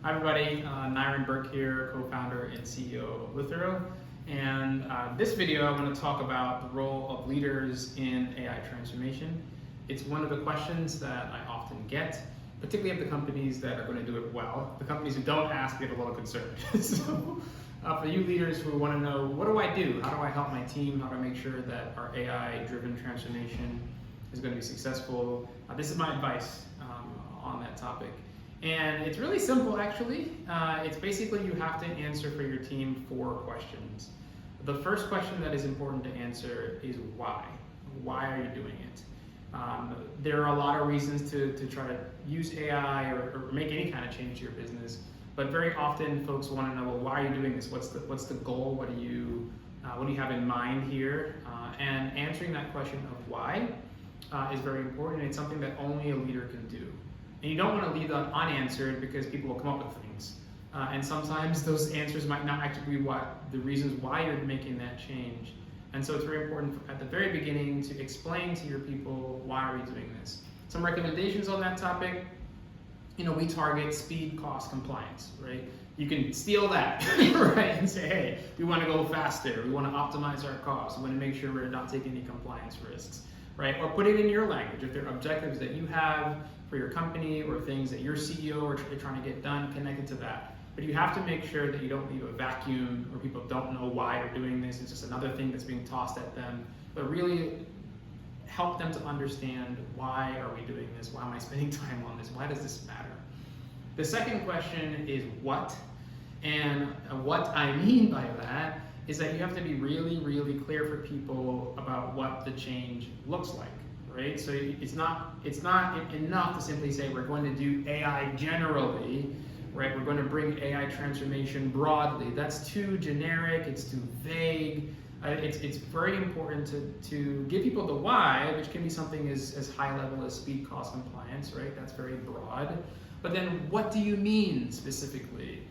Hi everybody, Nyron Burke here, co-founder and CEO of Lithero. And this video I want to talk about the role of leaders in AI transformation. It's one of the questions that I often get, particularly of the companies that are going to do it well. The companies who don't ask get a little concerned. So for you leaders who want to know, what do I do? How do I help my team? How do I make sure that our AI-driven transformation is going to be successful? This is my advice on that topic. And it's really simple, actually. It's basically you have to answer for your team 4 questions. The first question that is important to answer is why. Why are you doing it? There are a lot of reasons to try to use AI or make any kind of change to your business, but very often folks want to know, well, why are you doing this? What's the goal? What do you have in mind here? And answering that question of why is very important. It's something that only a leader can do. And you don't want to leave that unanswered because people will come up with things. And sometimes those answers might not actually be the reasons why you're making that change. And so it's very important at the very beginning to explain to your people, why are we doing this? Some recommendations on that topic, we target speed, cost, compliance, right? You can steal that, right? And say, hey, we want to go faster. We want to optimize our costs. We want to make sure we're not taking any compliance risks, right? Or put it in your language. If there are objectives that you have for your company or things that your CEO or you're trying to get done, connected to that. But you have to make sure that you don't leave a vacuum where people don't know why you're doing this. It's just another thing that's being tossed at them. But really help them to understand, why are we doing this? Why am I spending time on this? Why does this matter? The second question is what? And what I mean by that is that you have to be really, really clear for people about what the change looks like. Right? So it's not enough to simply say we're going to do AI generally, right? We're going to bring AI transformation broadly. That's too generic, it's too vague. It's very important to give people the why, which can be something as high level as speed, cost, compliance, right? That's very broad. But then what do you mean specifically?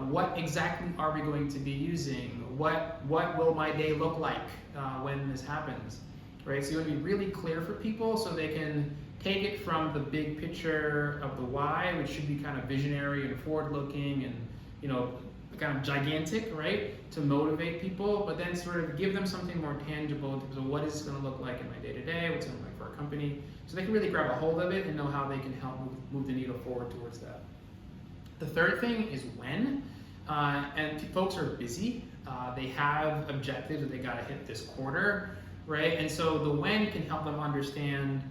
What exactly are we going to be using? What will my day look like when this happens? Right, so you want to be really clear for people so they can take it from the big picture of the why, which should be kind of visionary and forward-looking and kind of gigantic, right, to motivate people, but then sort of give them something more tangible in terms of what is this going to look like in my day-to-day, what's it going to look like for our company, so they can really grab a hold of it and know how they can help move the needle forward towards that. The third thing is when, and folks are busy. They have objectives that they got to hit this quarter. Right? And so the when can help them understand,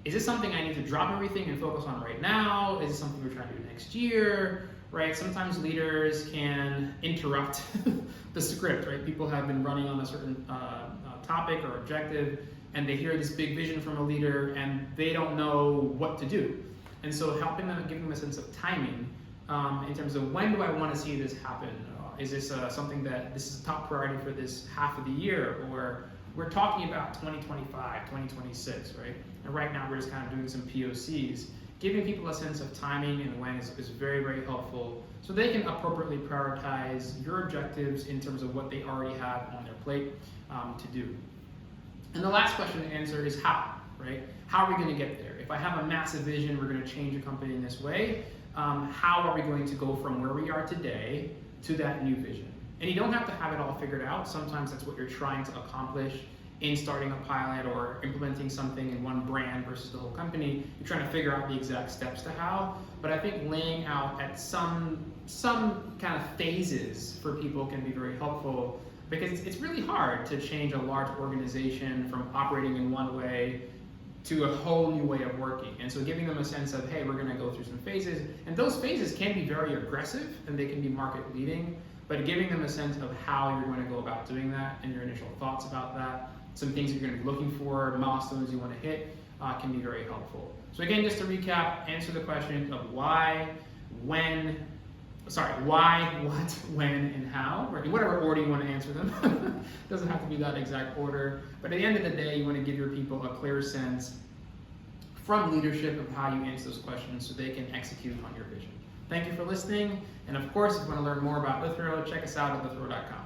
is this something I need to drop everything and focus on right now? Is this something we're trying to do next year? Right? Sometimes leaders can interrupt the script, right? People have been running on a certain topic or objective, and they hear this big vision from a leader, and they don't know what to do. And so helping them, giving them a sense of timing in terms of when do I want to see this happen? Is this something that this is a top priority for this half of the year, or we're talking about 2025, 2026, right? And right now we're just kind of doing some POCs. Giving people a sense of timing and when is very, very helpful so they can appropriately prioritize your objectives in terms of what they already have on their plate to do. And the last question to answer is how, right? How are we going to get there? If I have a massive vision, we're going to change a company in this way, how are we going to go from where we are today to that new vision? And you don't have to have it all figured out. Sometimes that's what you're trying to accomplish in starting a pilot or implementing something in one brand versus the whole company. You're trying to figure out the exact steps to how. But I think laying out at some kind of phases for people can be very helpful, because it's really hard to change a large organization from operating in one way to a whole new way of working. And so giving them a sense of, hey, we're going to go through some phases. And those phases can be very aggressive and they can be market leading. But giving them a sense of how you're going to go about doing that and your initial thoughts about that, some things you're going to be looking for, milestones you want to hit, can be very helpful. So again, just to recap, answer the question of why, what, when, and how, right? In whatever order you want to answer them. Doesn't have to be that exact order. But at the end of the day, you want to give your people a clear sense from leadership of how you answer those questions so they can execute on your vision. Thank you for listening, and of course, if you want to learn more about Lithero, check us out at lithero.com.